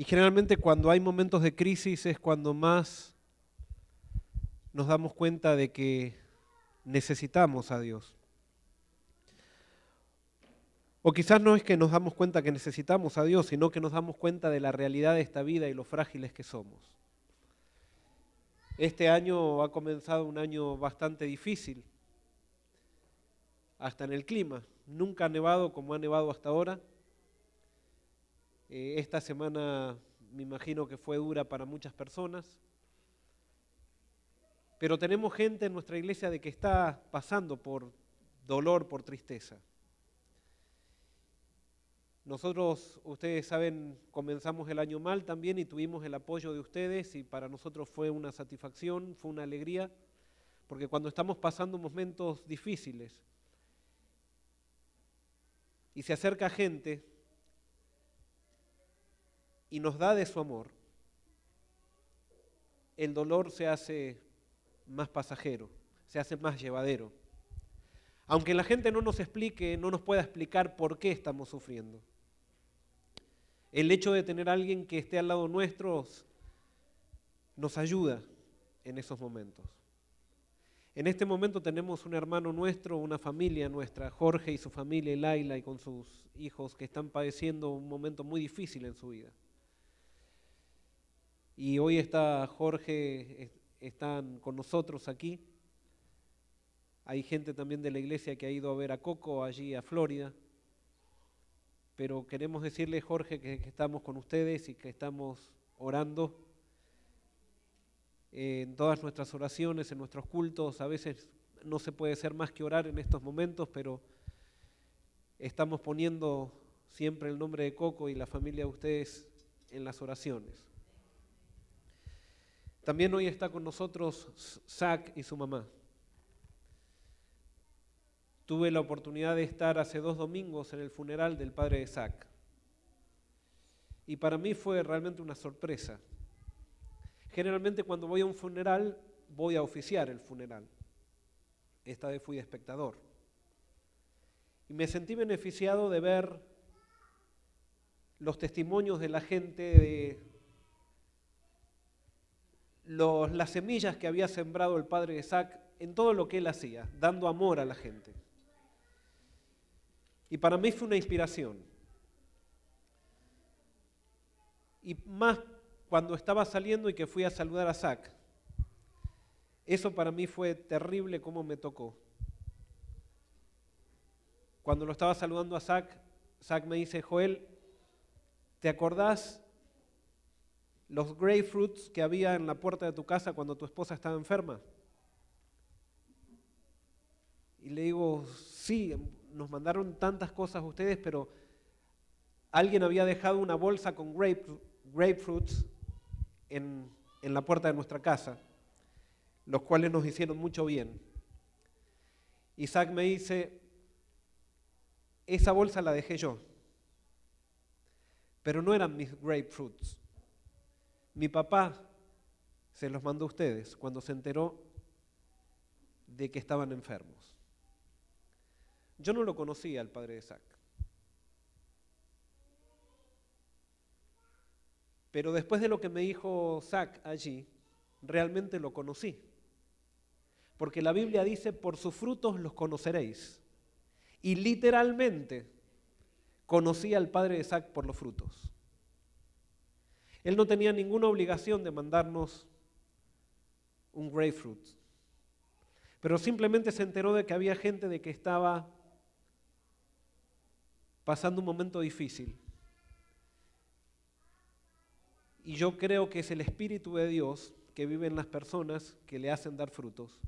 Y generalmente cuando hay momentos de crisis es cuando más nos damos cuenta de que necesitamos a Dios. O quizás no es que nos damos cuenta que necesitamos a Dios, sino que nos damos cuenta de la realidad de esta vida y lo frágiles que somos. Este año ha comenzado un año bastante difícil, hasta en el clima. Nunca ha nevado como ha nevado hasta ahora. Esta semana me imagino que fue dura para muchas personas. Pero tenemos gente en nuestra iglesia de que está pasando por dolor, por tristeza. Nosotros, ustedes saben, comenzamos el año mal también y tuvimos el apoyo de ustedes y para nosotros fue una satisfacción, fue una alegría, porque cuando estamos pasando momentos difíciles y se acerca gente y nos da de su amor, el dolor se hace más pasajero, se hace más llevadero. Aunque la gente no nos explique, no nos pueda explicar por qué estamos sufriendo. El hecho de tener a alguien que esté al lado nuestro nos ayuda en esos momentos. En este momento tenemos un hermano nuestro, una familia nuestra, Jorge y su familia, y Laila y con sus hijos, que están padeciendo un momento muy difícil en su vida. Y hoy está Jorge, están con nosotros aquí. Hay gente también de la iglesia que ha ido a ver a Coco allí a Florida. Pero queremos decirle, Jorge, que estamos con ustedes y que estamos orando en todas nuestras oraciones, en nuestros cultos. A veces no se puede ser más que orar en estos momentos, pero estamos poniendo siempre el nombre de Coco y la familia de ustedes en las oraciones. También hoy está con nosotros Zach y su mamá. Tuve la oportunidad de estar hace 2 domingos en el funeral del padre de Zach. Y para mí fue realmente una sorpresa. Generalmente cuando voy a un funeral, voy a oficiar el funeral. Esta vez fui de espectador. Y me sentí beneficiado de ver los testimonios de la gente, de las semillas que había sembrado el padre de Zach en todo lo que él hacía, dando amor a la gente. Y para mí fue una inspiración. Y más cuando estaba saliendo y que fui a saludar a Zach. Eso para mí fue terrible como me tocó. Cuando lo estaba saludando a Zach, Zach me dice, Joel, ¿te acordás los grapefruits que había en la puerta de tu casa cuando tu esposa estaba enferma? Y le digo, sí, nos mandaron tantas cosas ustedes, pero alguien había dejado una bolsa con grapefruits en la puerta de nuestra casa, los cuales nos hicieron mucho bien. Isaac me dice, esa bolsa la dejé yo, pero no eran mis grapefruits. Mi papá se los mandó a ustedes cuando se enteró de que estaban enfermos. Yo no lo conocía al padre de Isaac. Pero después de lo que me dijo Zach allí, realmente lo conocí. Porque la Biblia dice, por sus frutos los conoceréis. Y literalmente conocí al padre de Zach por los frutos. Él no tenía ninguna obligación de mandarnos un grapefruit. Pero simplemente se enteró de que había gente de que estaba pasando un momento difícil. Y yo creo que es el Espíritu de Dios que vive en las personas que le hacen dar frutos,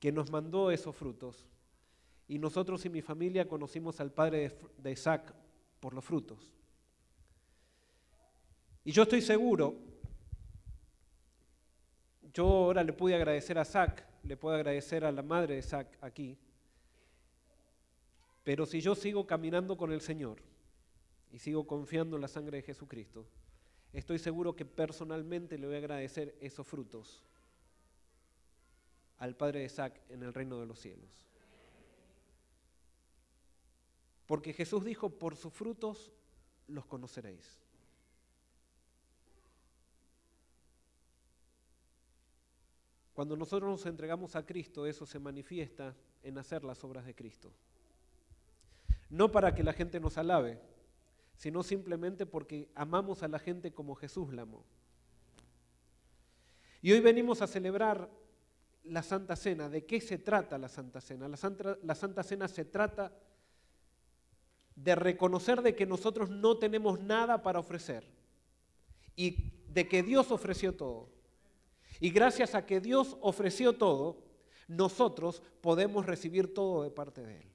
que nos mandó esos frutos. Y nosotros y mi familia conocimos al padre de Isaac por los frutos. Y yo estoy seguro, yo ahora le pude agradecer a Isaac, le puedo agradecer a la madre de Isaac aquí, pero si yo sigo caminando con el Señor y sigo confiando en la sangre de Jesucristo, estoy seguro que personalmente le voy a agradecer esos frutos al Padre de Isaac en el reino de los cielos. Porque Jesús dijo, por sus frutos los conoceréis. Cuando nosotros nos entregamos a Cristo, eso se manifiesta en hacer las obras de Cristo. No para que la gente nos alabe, sino simplemente porque amamos a la gente como Jesús la amó. Y hoy venimos a celebrar la Santa Cena. ¿De qué se trata la Santa Cena? La Santa Cena se trata de reconocer de que nosotros no tenemos nada para ofrecer y de que Dios ofreció todo. Y gracias a que Dios ofreció todo, nosotros podemos recibir todo de parte de Él.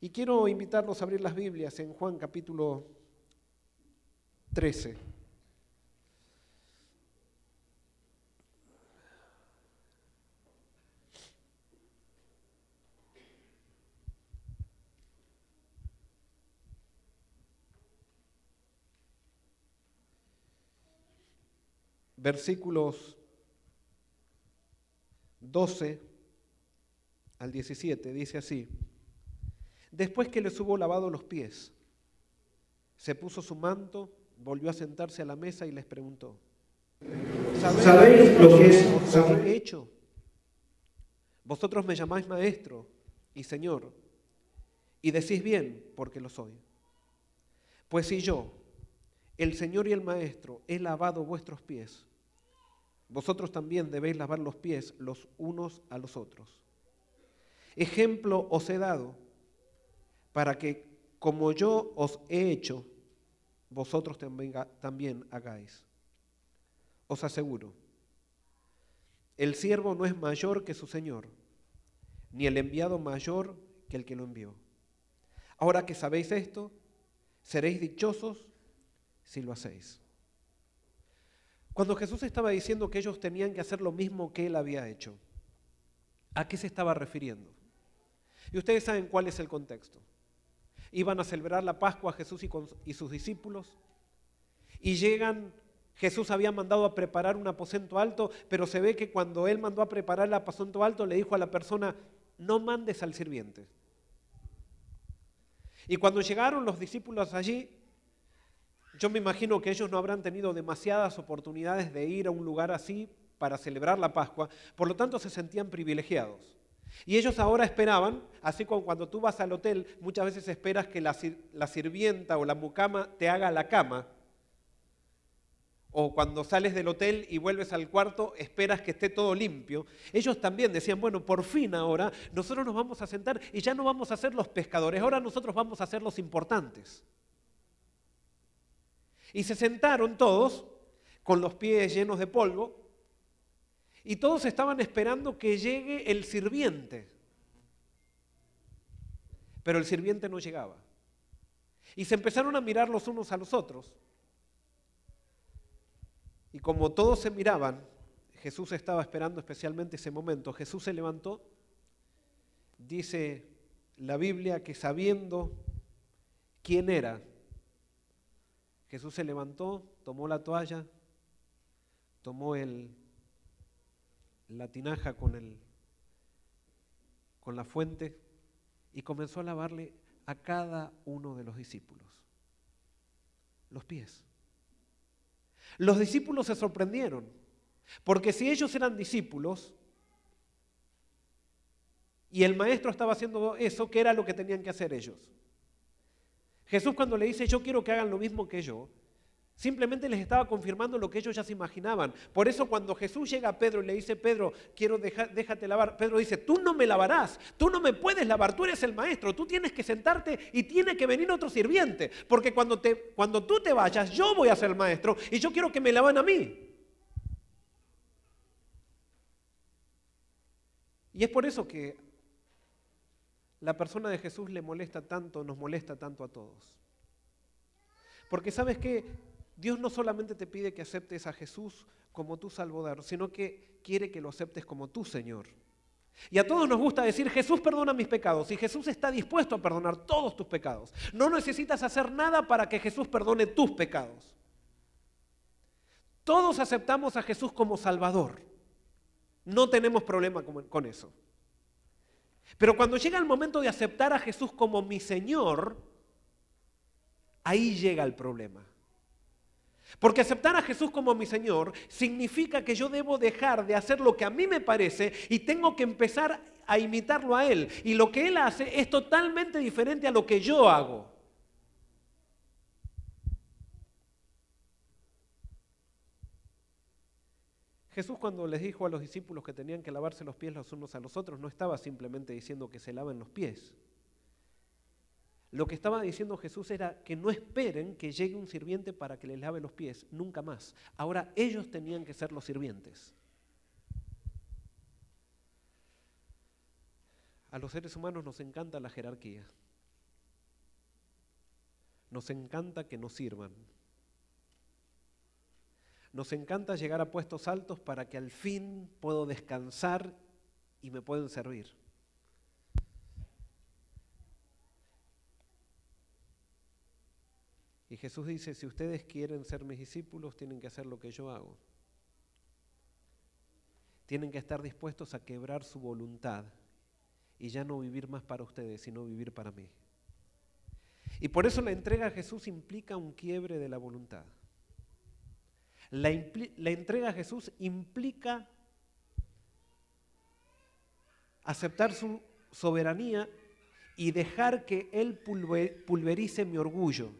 Y quiero invitarlos a abrir las Biblias en Juan capítulo 13. Versículos 12 al 17, dice así: Después que les hubo lavado los pies, se puso su manto, volvió a sentarse a la mesa y les preguntó: ¿Sabéis lo que os he hecho? Vosotros me llamáis maestro y señor, y decís bien, porque lo soy. Pues si yo, el Señor y el Maestro, he lavado vuestros pies, vosotros también debéis lavar los pies los unos a los otros. Ejemplo os he dado, para que, como yo os he hecho, vosotros también hagáis. Os aseguro, el siervo no es mayor que su Señor, ni el enviado mayor que el que lo envió. Ahora que sabéis esto, seréis dichosos si lo hacéis. Cuando Jesús estaba diciendo que ellos tenían que hacer lo mismo que Él había hecho, ¿a qué se estaba refiriendo? Y ustedes saben cuál es el contexto. Iban a celebrar la Pascua Jesús y sus discípulos, y llegan, Jesús había mandado a preparar un aposento alto, pero se ve que cuando Él mandó a preparar el aposento alto, le dijo a la persona: no mandes al sirviente. Y cuando llegaron los discípulos allí, yo me imagino que ellos no habrán tenido demasiadas oportunidades de ir a un lugar así para celebrar la Pascua, por lo tanto se sentían privilegiados. Y ellos ahora esperaban, así como cuando tú vas al hotel, muchas veces esperas que la sirvienta o la mucama te haga la cama, o cuando sales del hotel y vuelves al cuarto, esperas que esté todo limpio. Ellos también decían: bueno, por fin ahora nosotros nos vamos a sentar y ya no vamos a ser los pescadores, ahora nosotros vamos a ser los importantes. Y se sentaron todos con los pies llenos de polvo y todos estaban esperando que llegue el sirviente. Pero el sirviente no llegaba. Y se empezaron a mirar los unos a los otros. Y como todos se miraban, Jesús estaba esperando especialmente ese momento. Jesús se levantó, dice la Biblia que sabiendo quién era, Jesús se levantó, tomó la toalla, tomó la tinaja con la fuente y comenzó a lavarle a cada uno de los discípulos los pies. Los discípulos se sorprendieron, porque si ellos eran discípulos y el maestro estaba haciendo eso, ¿qué era lo que tenían que hacer ellos? Jesús, cuando le dice: yo quiero que hagan lo mismo que yo, simplemente les estaba confirmando lo que ellos ya se imaginaban. Por eso cuando Jesús llega a Pedro y le dice: Pedro, déjate lavar, Pedro dice: tú no me lavarás, tú no me puedes lavar, tú eres el maestro, tú tienes que sentarte y tiene que venir otro sirviente, porque cuando tú te vayas, yo voy a ser el maestro y yo quiero que me laven a mí. Y es por eso que la persona de Jesús nos molesta tanto a todos. Porque ¿sabes qué? Dios no solamente te pide que aceptes a Jesús como tu Salvador, sino que quiere que lo aceptes como tu Señor. Y a todos nos gusta decir: Jesús perdona mis pecados, y Jesús está dispuesto a perdonar todos tus pecados. No necesitas hacer nada para que Jesús perdone tus pecados. Todos aceptamos a Jesús como Salvador. No tenemos problema con eso. Pero cuando llega el momento de aceptar a Jesús como mi Señor, ahí llega el problema. Porque aceptar a Jesús como mi Señor significa que yo debo dejar de hacer lo que a mí me parece y tengo que empezar a imitarlo a Él. Y lo que Él hace es totalmente diferente a lo que yo hago. Jesús, cuando les dijo a los discípulos que tenían que lavarse los pies los unos a los otros, no estaba simplemente diciendo que se laven los pies. Lo que estaba diciendo Jesús era que no esperen que llegue un sirviente para que les lave los pies, nunca más. Ahora ellos tenían que ser los sirvientes. A los seres humanos nos encanta la jerarquía. Nos encanta que nos sirvan. Nos encanta llegar a puestos altos para que al fin puedo descansar y me pueden servir. Y Jesús dice, si ustedes quieren ser mis discípulos, tienen que hacer lo que yo hago. Tienen que estar dispuestos a quebrar su voluntad y ya no vivir más para ustedes, sino vivir para mí. Y por eso la entrega a Jesús implica un quiebre de la voluntad. La entrega a Jesús implica aceptar su soberanía y dejar que Él pulverice mi orgullo.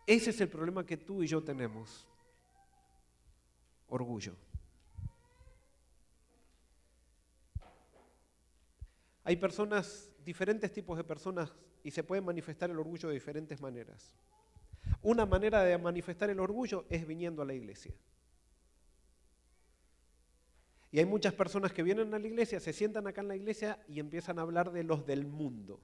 Ese es el problema que tú y yo tenemos. Orgullo. Hay personas, diferentes tipos de personas, y se puede manifestar el orgullo de diferentes maneras. Una manera de manifestar el orgullo es viniendo a la iglesia. Y hay muchas personas que vienen a la iglesia, se sientan acá en la iglesia y empiezan a hablar de los del mundo.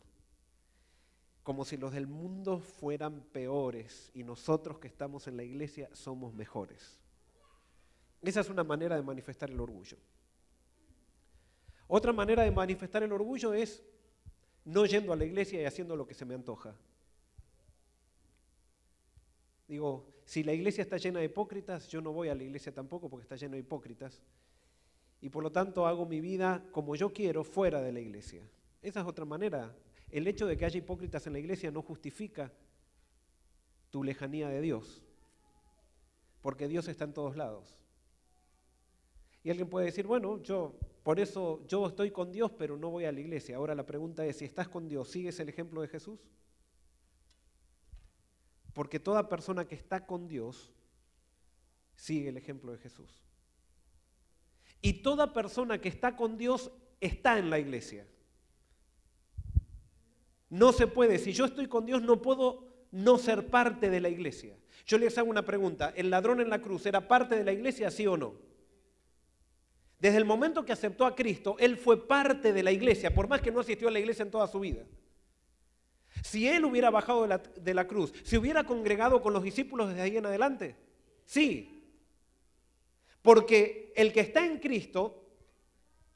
Como si los del mundo fueran peores y nosotros que estamos en la iglesia somos mejores. Esa es una manera de manifestar el orgullo. Otra manera de manifestar el orgullo es no yendo a la iglesia y haciendo lo que se me antoja. Digo, si la iglesia está llena de hipócritas, yo no voy a la iglesia tampoco porque está llena de hipócritas. Y por lo tanto hago mi vida como yo quiero fuera de la iglesia. Esa es otra manera. El hecho de que haya hipócritas en la iglesia no justifica tu lejanía de Dios, porque Dios está en todos lados. Y alguien puede decir, bueno, por eso yo estoy con Dios, pero no voy a la iglesia. Ahora la pregunta es, si estás con Dios, ¿sigues el ejemplo de Jesús? Porque toda persona que está con Dios sigue el ejemplo de Jesús. Y toda persona que está con Dios está en la iglesia. No se puede, si yo estoy con Dios no puedo no ser parte de la iglesia. Yo les hago una pregunta, ¿el ladrón en la cruz era parte de la iglesia, sí o no? Desde el momento que aceptó a Cristo, él fue parte de la iglesia, por más que no asistió a la iglesia en toda su vida. Si él hubiera bajado de la cruz, ¿se hubiera congregado con los discípulos desde ahí en adelante? Sí. Porque el que está en Cristo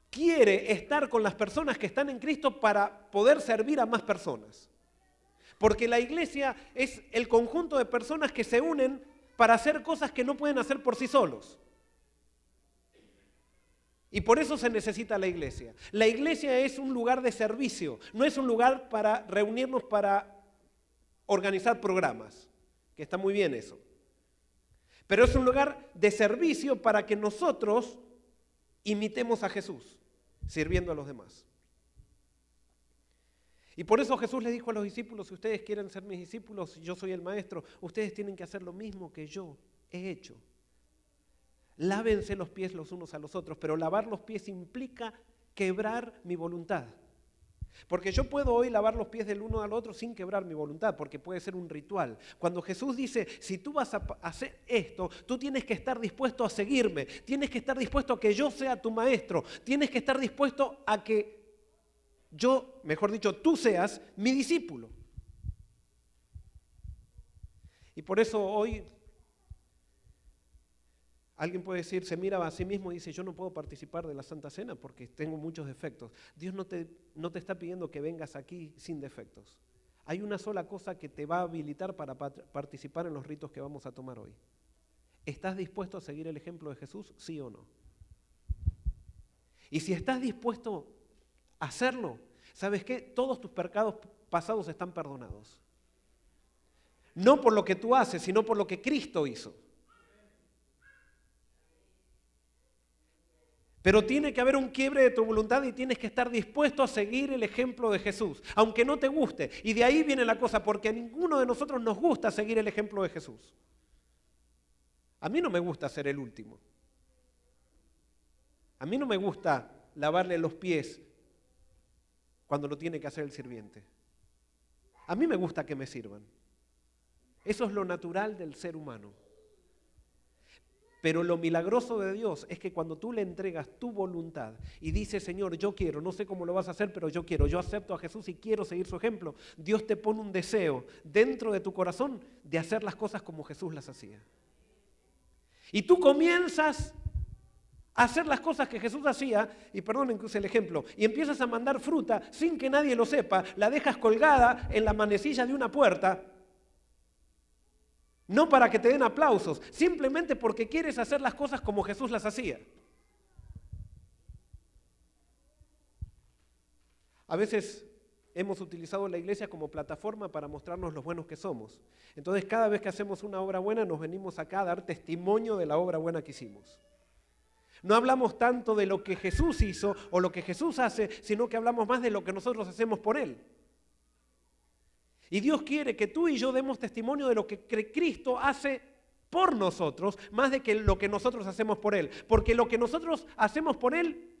quiere estar con las personas que están en Cristo para poder servir a más personas. Porque la iglesia es el conjunto de personas que se unen para hacer cosas que no pueden hacer por sí solos. Y por eso se necesita la iglesia. La iglesia es un lugar de servicio, no es un lugar para reunirnos para organizar programas, que está muy bien eso. Pero es un lugar de servicio para que nosotros imitemos a Jesús, sirviendo a los demás. Y por eso Jesús les dijo a los discípulos, si ustedes quieren ser mis discípulos, yo soy el maestro, ustedes tienen que hacer lo mismo que yo he hecho. Lávense los pies los unos a los otros, pero lavar los pies implica quebrar mi voluntad. Porque yo puedo hoy lavar los pies del uno al otro sin quebrar mi voluntad, porque puede ser un ritual. Cuando Jesús dice, si tú vas a hacer esto, tú tienes que estar dispuesto a seguirme, tienes que estar dispuesto a que yo sea tu maestro, tienes que estar dispuesto a que yo, mejor dicho, tú seas mi discípulo. Y por eso hoy alguien puede decir, se mira a sí mismo y dice, yo no puedo participar de la Santa Cena porque tengo muchos defectos. Dios no te está pidiendo que vengas aquí sin defectos. Hay una sola cosa que te va a habilitar para participar en los ritos que vamos a tomar hoy. ¿Estás dispuesto a seguir el ejemplo de Jesús, sí o no? Y si estás dispuesto a hacerlo, ¿sabes qué? Todos tus pecados pasados están perdonados. No por lo que tú haces, sino por lo que Cristo hizo. Pero tiene que haber un quiebre de tu voluntad y tienes que estar dispuesto a seguir el ejemplo de Jesús, aunque no te guste. Y de ahí viene la cosa, porque a ninguno de nosotros nos gusta seguir el ejemplo de Jesús. A mí no me gusta ser el último. A mí no me gusta lavarle los pies cuando lo tiene que hacer el sirviente. A mí me gusta que me sirvan. Eso es lo natural del ser humano. Pero lo milagroso de Dios es que cuando tú le entregas tu voluntad y dices, Señor, yo quiero, no sé cómo lo vas a hacer, pero yo quiero, yo acepto a Jesús y quiero seguir su ejemplo, Dios te pone un deseo dentro de tu corazón de hacer las cosas como Jesús las hacía. Y tú comienzas a hacer las cosas que Jesús hacía, y perdonen que use el ejemplo, y empiezas a mandar fruta sin que nadie lo sepa, la dejas colgada en la manecilla de una puerta. No para que te den aplausos, simplemente porque quieres hacer las cosas como Jesús las hacía. A veces hemos utilizado la iglesia como plataforma para mostrarnos lo buenos que somos. Entonces, cada vez que hacemos una obra buena, nos venimos acá a dar testimonio de la obra buena que hicimos. No hablamos tanto de lo que Jesús hizo o lo que Jesús hace, sino que hablamos más de lo que nosotros hacemos por Él. Y Dios quiere que tú y yo demos testimonio de lo que Cristo hace por nosotros, más de que lo que nosotros hacemos por Él. Porque lo que nosotros hacemos por Él,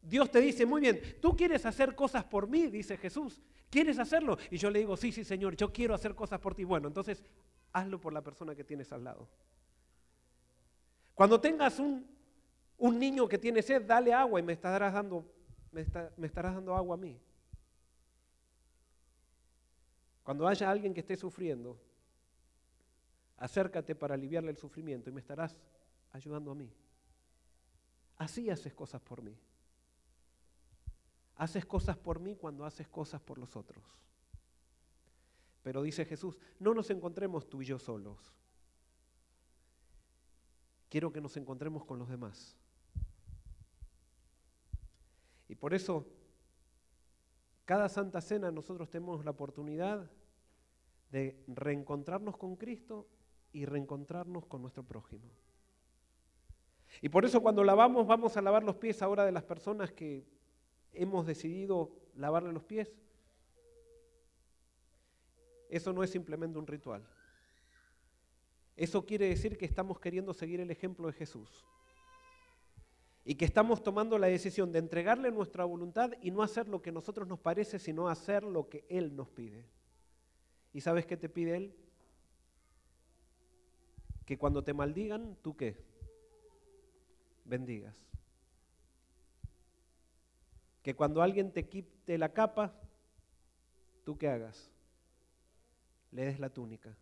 Dios te dice, muy bien, ¿tú quieres hacer cosas por mí? Dice Jesús. ¿Quieres hacerlo? Y yo le digo, sí, Señor, yo quiero hacer cosas por ti. Bueno, entonces hazlo por la persona que tienes al lado. Cuando tengas un niño que tiene sed, dale agua y me estarás dando agua a mí. Cuando haya alguien que esté sufriendo, acércate para aliviarle el sufrimiento y me estarás ayudando a mí. Así haces cosas por mí. Haces cosas por mí cuando haces cosas por los otros. Pero dice Jesús, no nos encontremos tú y yo solos. Quiero que nos encontremos con los demás. Y por eso, cada Santa Cena nosotros tenemos la oportunidad de reencontrarnos con Cristo y reencontrarnos con nuestro prójimo. Y por eso cuando lavamos, vamos a lavar los pies ahora de las personas que hemos decidido lavarle los pies. Eso no es simplemente un ritual. Eso quiere decir que estamos queriendo seguir el ejemplo de Jesús. Y que estamos tomando la decisión de entregarle nuestra voluntad y no hacer lo que a nosotros nos parece, sino hacer lo que Él nos pide. ¿Y sabes qué te pide Él? Que cuando te maldigan, ¿tú qué? Bendigas. Que cuando alguien te quite la capa, ¿tú qué hagas? Le des la túnica.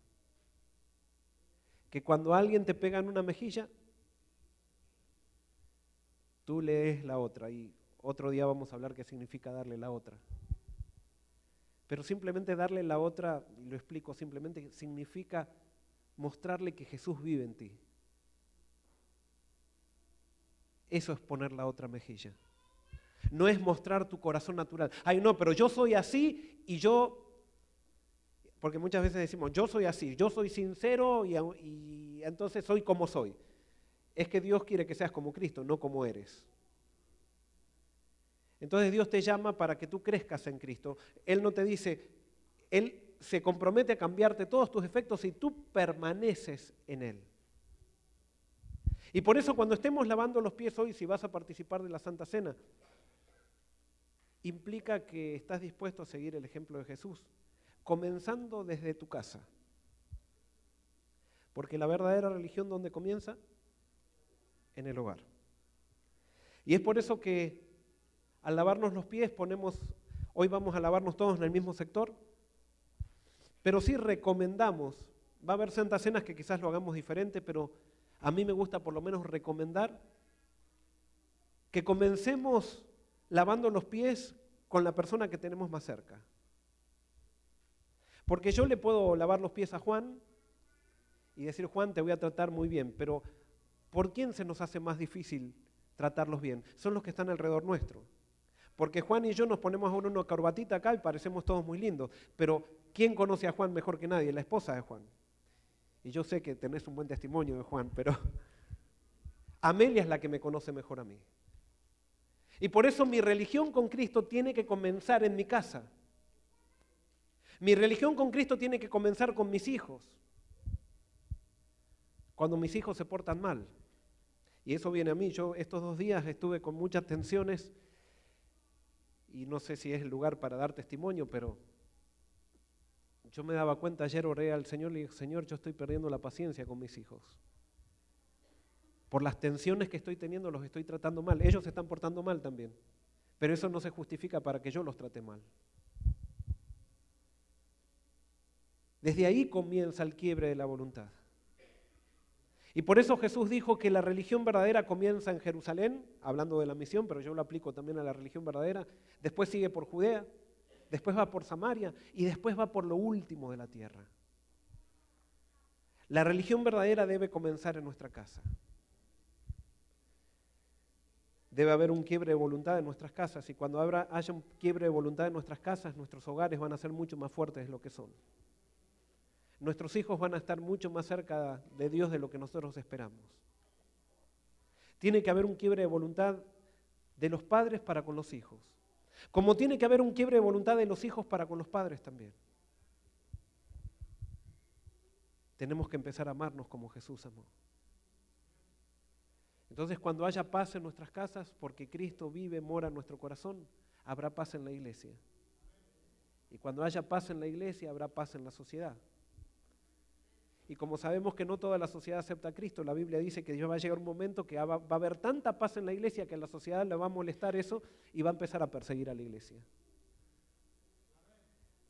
Que cuando alguien te pega en una mejilla, tú le des la otra, y otro día vamos a hablar qué significa darle la otra. Pero simplemente darle la otra, y lo explico simplemente, significa mostrarle que Jesús vive en ti. Eso es poner la otra mejilla. No es mostrar tu corazón natural. Ay, no, pero yo soy así y porque muchas veces decimos, yo soy así, yo soy sincero y entonces soy como soy. Es que Dios quiere que seas como Cristo, no como eres. Entonces Dios te llama para que tú crezcas en Cristo. Él no te dice, Él se compromete a cambiarte todos tus defectos si tú permaneces en Él. Y por eso cuando estemos lavando los pies hoy, si vas a participar de la Santa Cena, implica que estás dispuesto a seguir el ejemplo de Jesús, comenzando desde tu casa. Porque la verdadera religión, ¿dónde comienza? En el hogar. Y es por eso que al lavarnos los pies hoy vamos a lavarnos todos en el mismo sector, pero sí recomendamos, va a haber santas cenas que quizás lo hagamos diferente, pero a mí me gusta por lo menos recomendar que comencemos lavando los pies con la persona que tenemos más cerca. Porque yo le puedo lavar los pies a Juan y decir, Juan, te voy a tratar muy bien, pero ¿por quién se nos hace más difícil tratarlos bien? Son los que están alrededor nuestro. Porque Juan y yo nos ponemos ahora una corbatita acá y parecemos todos muy lindos, pero ¿quién conoce a Juan mejor que nadie? La esposa de Juan. Y yo sé que tenés un buen testimonio de Juan, pero Amelia es la que me conoce mejor a mí. Y por eso mi religión con Cristo tiene que comenzar en mi casa. Mi religión con Cristo tiene que comenzar con mis hijos. Cuando mis hijos se portan mal. Y eso viene a mí. Yo estos 2 días estuve con muchas tensiones y no sé si es el lugar para dar testimonio, pero yo me daba cuenta, ayer oré al Señor y le dije, Señor, yo estoy perdiendo la paciencia con mis hijos. Por las tensiones que estoy teniendo los estoy tratando mal. Ellos se están portando mal también, pero eso no se justifica para que yo los trate mal. Desde ahí comienza el quiebre de la voluntad. Y por eso Jesús dijo que la religión verdadera comienza en Jerusalén, hablando de la misión, pero yo lo aplico también a la religión verdadera, después sigue por Judea, después va por Samaria y después va por lo último de la tierra. La religión verdadera debe comenzar en nuestra casa. Debe haber un quiebre de voluntad en nuestras casas y cuando haya un quiebre de voluntad en nuestras casas, nuestros hogares van a ser mucho más fuertes de lo que son. Nuestros hijos van a estar mucho más cerca de Dios de lo que nosotros esperamos. Tiene que haber un quiebre de voluntad de los padres para con los hijos, como tiene que haber un quiebre de voluntad de los hijos para con los padres también. Tenemos que empezar a amarnos como Jesús amó. Entonces, cuando haya paz en nuestras casas, porque Cristo vive, mora en nuestro corazón, habrá paz en la iglesia. Y cuando haya paz en la iglesia, habrá paz en la sociedad. Y como sabemos que no toda la sociedad acepta a Cristo, la Biblia dice que va a llegar un momento que va a haber tanta paz en la iglesia que a la sociedad le va a molestar eso y va a empezar a perseguir a la iglesia.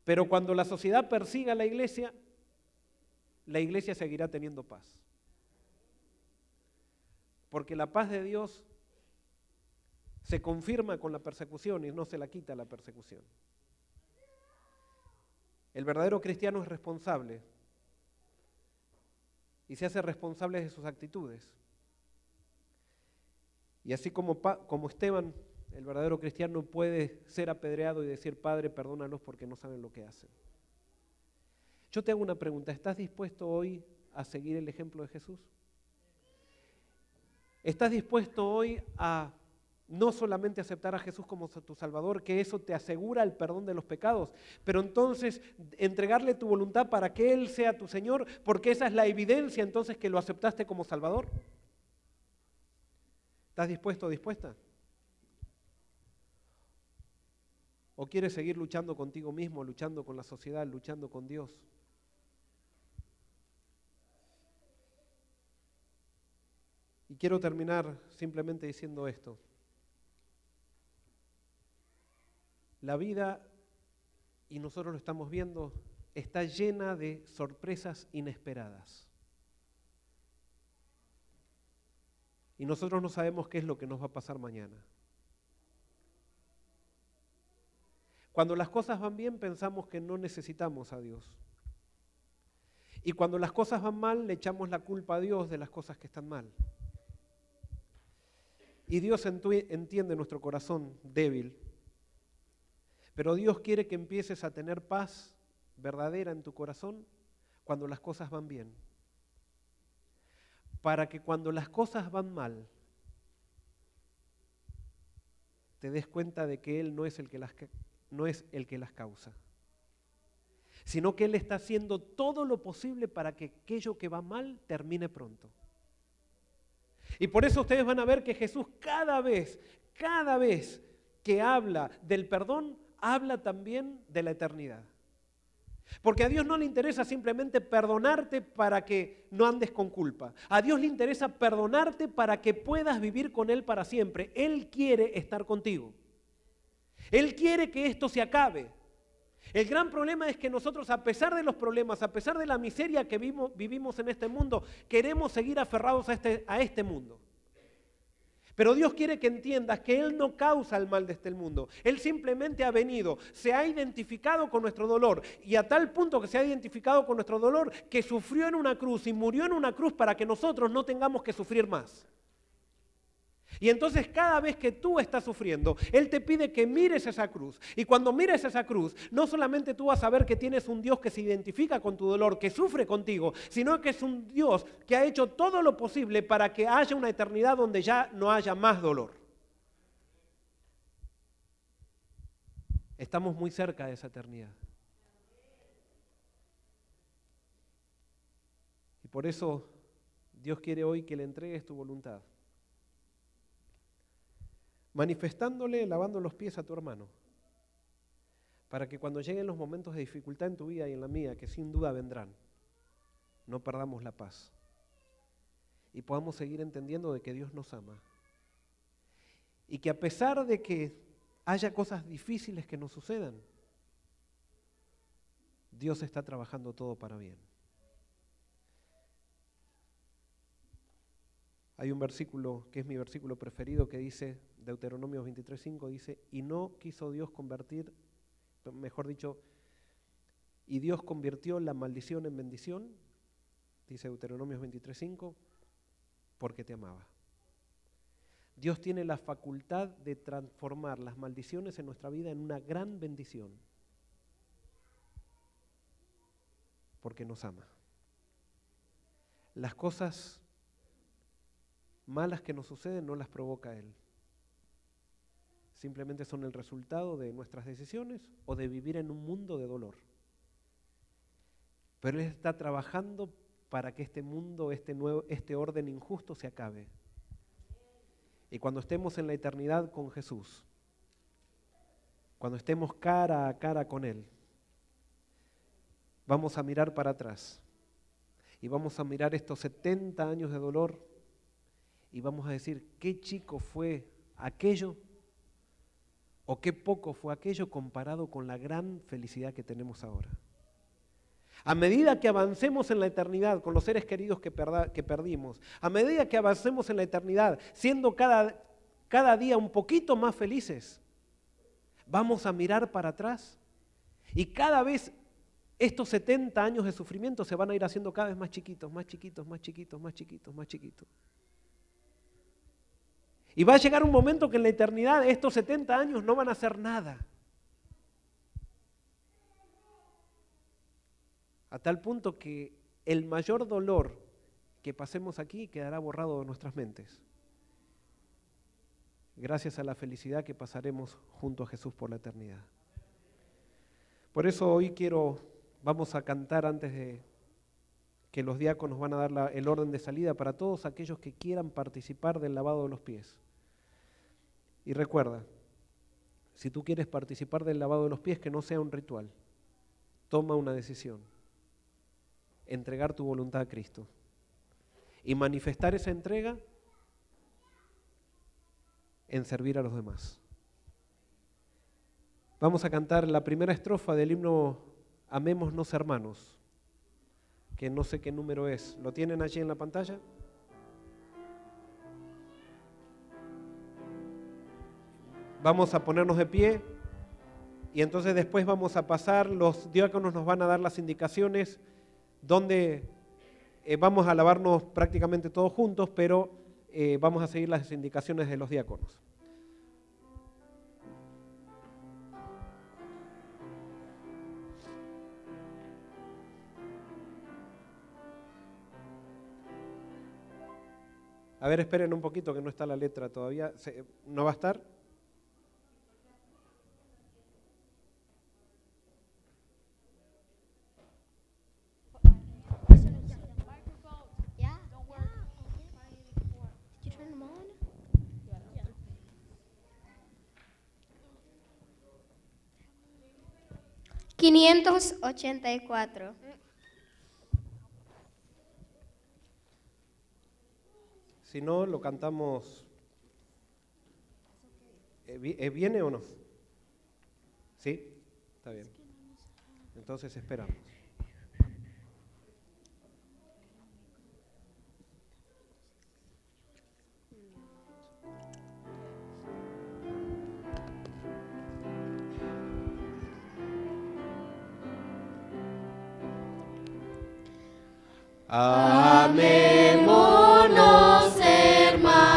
Pero cuando la sociedad persiga a la iglesia seguirá teniendo paz. Porque la paz de Dios se confirma con la persecución y no se la quita la persecución. El verdadero cristiano es responsable y se hace responsable de sus actitudes. Y así como Esteban, el verdadero cristiano puede ser apedreado y decir, Padre, perdónalos porque no saben lo que hacen. Yo te hago una pregunta, ¿estás dispuesto hoy a seguir el ejemplo de Jesús? ¿Estás dispuesto hoy a no solamente aceptar a Jesús como tu Salvador, que eso te asegura el perdón de los pecados, pero entonces entregarle tu voluntad para que Él sea tu Señor, porque esa es la evidencia entonces que lo aceptaste como Salvador? ¿Estás dispuesto o dispuesta? ¿O quieres seguir luchando contigo mismo, luchando con la sociedad, luchando con Dios? Y quiero terminar simplemente diciendo esto. La vida, y nosotros lo estamos viendo, está llena de sorpresas inesperadas. Y nosotros no sabemos qué es lo que nos va a pasar mañana. Cuando las cosas van bien, pensamos que no necesitamos a Dios. Y cuando las cosas van mal, le echamos la culpa a Dios de las cosas que están mal. Y Dios entiende nuestro corazón débil. Pero Dios quiere que empieces a tener paz verdadera en tu corazón cuando las cosas van bien. Para que cuando las cosas van mal, te des cuenta de que Él no es el que las causa, sino que Él está haciendo todo lo posible para que aquello que va mal termine pronto. Y por eso ustedes van a ver que Jesús cada vez que habla del perdón, habla también de la eternidad. Porque a Dios no le interesa simplemente perdonarte para que no andes con culpa. A Dios le interesa perdonarte para que puedas vivir con Él para siempre. Él quiere estar contigo. Él quiere que esto se acabe. El gran problema es que nosotros, a pesar de los problemas, a pesar de la miseria que vivimos en este mundo, queremos seguir aferrados a este mundo. Pero Dios quiere que entiendas que Él no causa el mal de este mundo. Él simplemente ha venido, se ha identificado con nuestro dolor y a tal punto que se ha identificado con nuestro dolor que sufrió en una cruz y murió en una cruz para que nosotros no tengamos que sufrir más. Y entonces cada vez que tú estás sufriendo, Él te pide que mires esa cruz. Y cuando mires esa cruz, no solamente tú vas a ver que tienes un Dios que se identifica con tu dolor, que sufre contigo, sino que es un Dios que ha hecho todo lo posible para que haya una eternidad donde ya no haya más dolor. Estamos muy cerca de esa eternidad. Y por eso Dios quiere hoy que le entregues tu voluntad, manifestándole, lavando los pies a tu hermano, para que cuando lleguen los momentos de dificultad en tu vida y en la mía, que sin duda vendrán, no perdamos la paz y podamos seguir entendiendo de que Dios nos ama y que a pesar de que haya cosas difíciles que nos sucedan, Dios está trabajando todo para bien. Hay un versículo que es mi versículo preferido que dice, Deuteronomio 23:5, dice, y no quiso Dios convertir, mejor dicho, y Dios convirtió la maldición en bendición, dice Deuteronomio 23:5, porque te amaba. Dios tiene la facultad de transformar las maldiciones en nuestra vida en una gran bendición, porque nos ama. Las cosas malas que nos suceden no las provoca Él. Simplemente son el resultado de nuestras decisiones o de vivir en un mundo de dolor. Pero Él está trabajando para que este mundo, este orden injusto se acabe. Y cuando estemos en la eternidad con Jesús, cuando estemos cara a cara con Él, vamos a mirar para atrás y vamos a mirar estos 70 años de dolor y vamos a decir, qué chico fue aquello o qué poco fue aquello comparado con la gran felicidad que tenemos ahora. A medida que avancemos en la eternidad con los seres queridos que perdimos, a medida que avancemos en la eternidad siendo cada día un poquito más felices, vamos a mirar para atrás y cada vez estos 70 años de sufrimiento se van a ir haciendo cada vez más chiquitos, más chiquitos, más chiquitos, más chiquitos, más chiquitos. Y va a llegar un momento que en la eternidad estos 70 años no van a hacer nada. A tal punto que el mayor dolor que pasemos aquí quedará borrado de nuestras mentes, gracias a la felicidad que pasaremos junto a Jesús por la eternidad. Por eso hoy vamos a cantar antes de que los diáconos van a dar el orden de salida para todos aquellos que quieran participar del lavado de los pies. Y recuerda, si tú quieres participar del lavado de los pies, que no sea un ritual, toma una decisión. Entregar tu voluntad a Cristo y manifestar esa entrega en servir a los demás. Vamos a cantar la primera estrofa del himno Amémonos hermanos, que no sé qué número es. ¿Lo tienen allí en la pantalla? Vamos a ponernos de pie y entonces después vamos a pasar, los diáconos nos van a dar las indicaciones donde vamos a lavarnos prácticamente todos juntos, pero vamos a seguir las indicaciones de los diáconos. A ver, esperen un poquito que no está la letra todavía. ¿No va a estar? $584. Si no, lo cantamos. ¿Viene o no? ¿Sí? Está bien. Entonces esperamos. Amémonos, hermanos.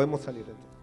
podemos salir entonces.